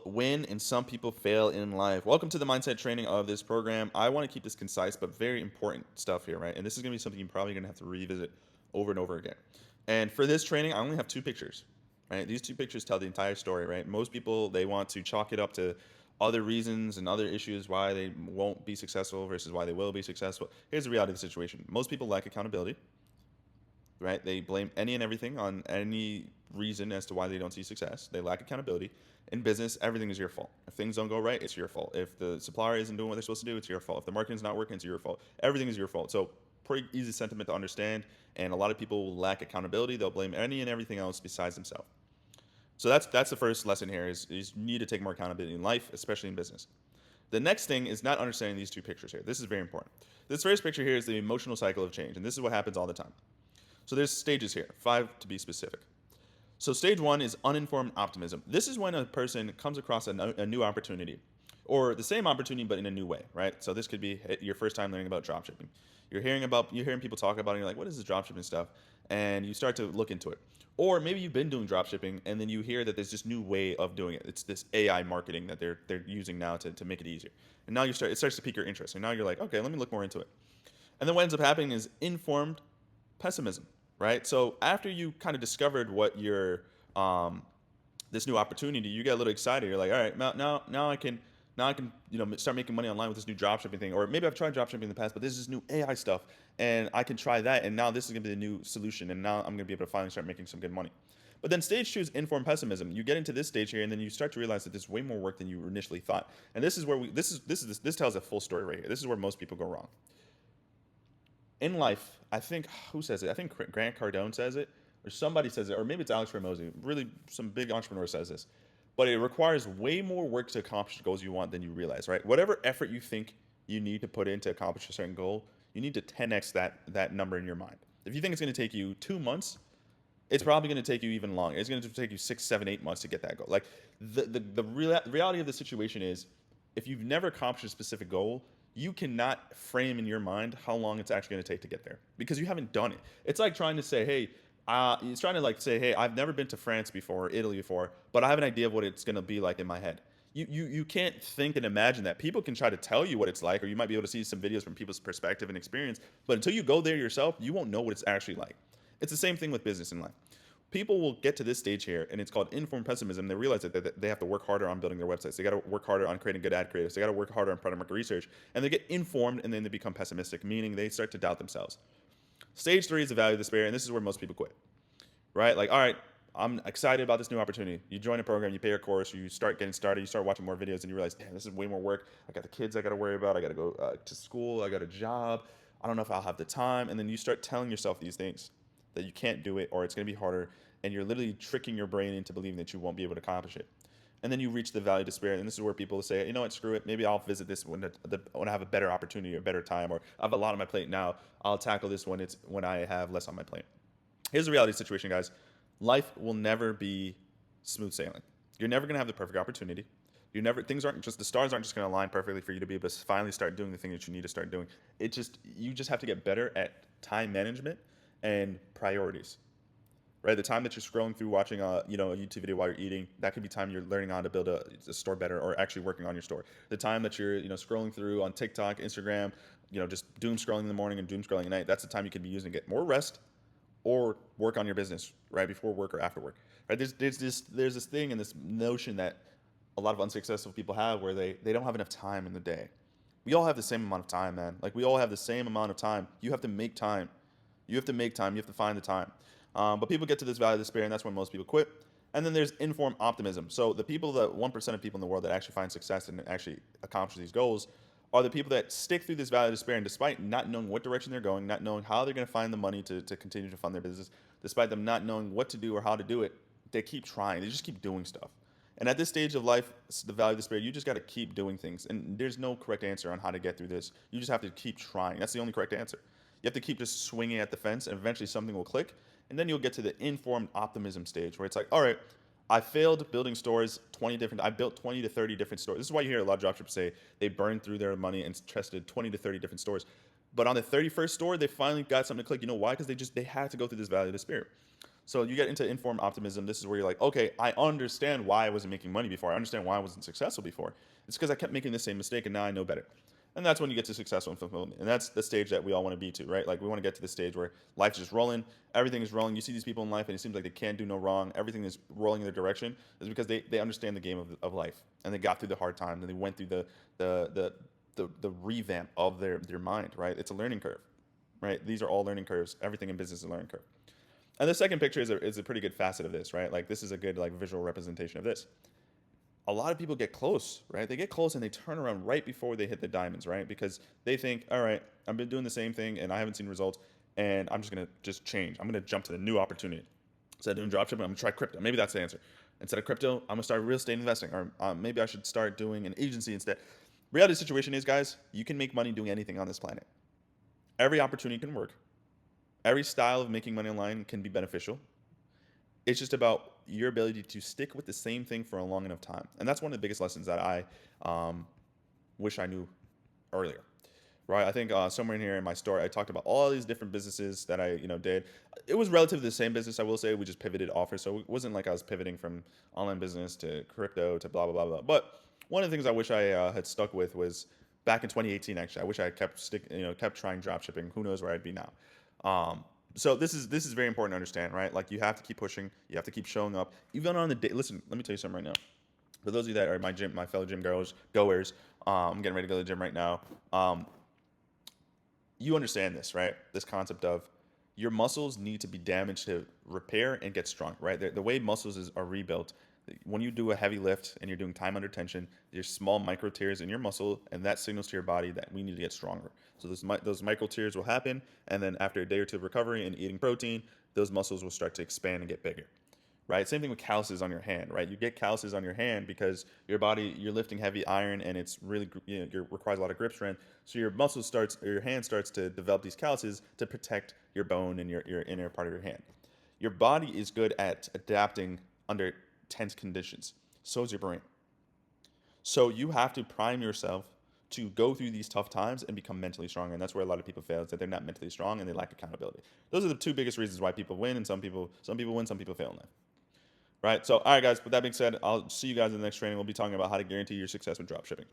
win and some people fail in life. Welcome to the mindset training of this program. I want to keep this concise, but very important stuff here, right? And this is going to be something you're probably going to have to revisit over and over again. And for this training, I only have two pictures, right? These two pictures tell the entire story, right? Most people, they want to chalk it up to other reasons and other issues why they won't be successful versus why they will be successful. Here's the reality of the situation. Most people lack accountability, right? They blame any and everything on any reason as to why they don't see success. They lack accountability. In business, everything is your fault. If things don't go right, it's your fault. If the supplier isn't doing what they're supposed to do, it's your fault. If the marketing's not working, it's your fault. Everything is your fault. So pretty easy sentiment to understand. And a lot of people lack accountability. They'll blame any and everything else besides themselves. So that's the first lesson here is you need to take more accountability in life, especially in business. The next thing is not understanding these two pictures here. This is very important. This first picture here is the emotional cycle of change, and this is what happens all the time. So there's stages here, 5 to be specific. So stage 1 is uninformed optimism. This is when a person comes across a new opportunity or the same opportunity but in a new way, right? So this could be your first time learning about dropshipping. You're hearing people talk about it and you're like, what is this dropshipping stuff? And you start to look into it. Or maybe you've been doing dropshipping and then you hear that there's this new way of doing it. It's this AI marketing that they're using now to make it easier. And now it starts to pique your interest. And now you're like, okay, let me look more into it. And then what ends up happening is informed pessimism, right? So after you kind of discovered what your this new opportunity, you get a little excited. You're like, all right, now I can start making money online with this new dropshipping thing, or maybe I've tried dropshipping in the past, but this is new AI stuff, and I can try that, and now this is gonna be the new solution, and now I'm gonna be able to finally start making some good money. But then stage 2 is informed pessimism. You get into this stage here, and then you start to realize that there's way more work than you initially thought. And this is where this tells a full story right here. This is where most people go wrong in life. I think who says it? I think Grant Cardone says it, or somebody says it, or maybe it's Alex Ramosi. Really, some big entrepreneur says this. But it requires way more work to accomplish the goals you want than you realize, right? Whatever effort you think you need to put in to accomplish a certain goal, you need to 10x that number in your mind. If you think it's going to take you 2 months, it's probably going to take you even longer. It's going to take you 6, 7, 8 months to get that goal. Like the reality of the situation is, if you've never accomplished a specific goal, you cannot frame in your mind how long it's actually going to take to get there because you haven't done it. It's like trying to say, hey, it's trying to like say, hey, I've never been to France before, or Italy before, but I have an idea of what it's going to be like in my head. You can't think and imagine that. People can try to tell you what it's like, or you might be able to see some videos from people's perspective and experience, but until you go there yourself, you won't know what it's actually like. It's the same thing with business and life. People will get to this stage here, and it's called informed pessimism. They realize that they have to work harder on building their websites. They got to work harder on creating good ad creatives. They got to work harder on product market research, and they get informed, and then they become pessimistic, meaning they start to doubt themselves. Stage 3 is the value of despair, and this is where most people quit, right? Like, all right, I'm excited about this new opportunity. You join a program, you pay your course, you start getting started, you start watching more videos, and you realize, damn, this is way more work. I got the kids I got to worry about. I got to go to school. I got a job. I don't know if I'll have the time. And then you start telling yourself these things that you can't do it, or it's going to be harder, and you're literally tricking your brain into believing that you won't be able to accomplish it. And then you reach the valley of despair, and this is where people say, you know what, screw it. Maybe I'll visit this when I have a better opportunity or better time, or I have a lot on my plate now. I'll tackle this when I have less on my plate. Here's the reality situation, guys. Life will never be smooth sailing. You're never gonna have the perfect opportunity. The stars aren't just gonna align perfectly for you to be able to finally start doing the thing that you need to start doing. You just have to get better at time management and priorities. Right, the time that you're scrolling through watching a YouTube video while you're eating, that could be time you're learning how to build a store better, or actually working on your store. The time that you're scrolling through on TikTok, Instagram, just doom scrolling in the morning and doom scrolling at night, that's the time you could be using to get more rest or work on your business right before work or after work. Right, there's this thing and this notion that a lot of unsuccessful people have where they don't have enough time in the day. We all have the same amount of time, man. Like, we all have the same amount of time. You have to make time. You have to make time. You have to find the time. But people get to this valley of despair, and that's when most people quit. And then there's informed optimism. So the 1% of people in the world that actually find success and actually accomplish these goals are the people that stick through this valley of despair, and despite not knowing what direction they're going, not knowing how they're going to find the money to continue to fund their business, despite them not knowing what to do or how to do it, they keep trying. They just keep doing stuff. And at this stage of life, the valley of despair, you just got to keep doing things. And there's no correct answer on how to get through this. You just have to keep trying. That's the only correct answer. You have to keep just swinging at the fence, and eventually something will click. And then you'll get to the informed optimism stage where it's like, all right, I failed building stores, I built 20 to 30 different stores. This is why you hear a lot of dropshippers say they burned through their money and tested 20 to 30 different stores. But on the 31st store, they finally got something to click. You know why? Because they had to go through this valley of despair. So you get into informed optimism. This is where you're like, okay, I understand why I wasn't making money before. I understand why I wasn't successful before. It's because I kept making the same mistake and now I know better. And that's when you get to successful and fulfillment. And that's the stage that we all want to be to, right? Like we want to get to the stage where life's just rolling, everything is rolling. You see these people in life and it seems like they can't do no wrong. Everything is rolling in their direction. Is because they understand the game of life and they got through the hard times and they went through the the revamp of their mind, right? It's a learning curve, right? These are all learning curves. Everything in business is a learning curve. And the second picture is a pretty good facet of this, right? Like this is a good like visual representation of this. A lot of people get close, right? They get close and they turn around right before they hit the diamonds, right? Because they think, all right, I've been doing the same thing and I haven't seen results, and I'm just gonna just change. I'm gonna jump to the new opportunity. Instead of doing dropshipping, I'm gonna try crypto. Maybe that's the answer. Instead of crypto, I'm gonna start real estate investing, or maybe I should start doing an agency instead. Reality situation is, guys, you can make money doing anything on this planet. Every opportunity can work. Every style of making money online can be beneficial. It's just about your ability to stick with the same thing for a long enough time. And that's one of the biggest lessons that I um, wish I knew earlier. Right, I think somewhere in here in my story, I talked about all these different businesses that I, did. It was relatively the same business, I will say. We just pivoted offers, so it wasn't like I was pivoting from online business to crypto to blah blah blah blah. But one of the things I wish I had stuck with was back in 2018. Actually, I wish I kept trying drop shipping. Who knows where I'd be now? So this is very important to understand, right? Like you have to keep pushing, you have to keep showing up, even on the day. Listen, let me tell you something right now. For those of you that are my fellow gym goers, I'm getting ready to go to the gym right now. You understand this, right? This concept of your muscles need to be damaged to repair and get strong, right? The way are rebuilt, when you do a heavy lift and you're doing time under tension, there's small micro tears in your muscle, and that signals to your body that we need to get stronger. So those micro tears will happen, and then after a day or two of recovery and eating protein, those muscles will start to expand and get bigger, right? Same thing with calluses on your hand, right? You get calluses on your hand because you're lifting heavy iron and it's really, requires a lot of grip strength. So your hand starts to develop these calluses to protect your bone and your inner part of your hand. Your body is good at adapting under tense conditions. So is your brain. So you have to prime yourself to go through these tough times and become mentally stronger. And that's where a lot of people fail, is that they're not mentally strong and they lack accountability. Those are the two biggest reasons why people win, and some people win, some people fail in life. Right. So, all right, guys. With that being said, I'll see you guys in the next training. We'll be talking about how to guarantee your success with dropshipping.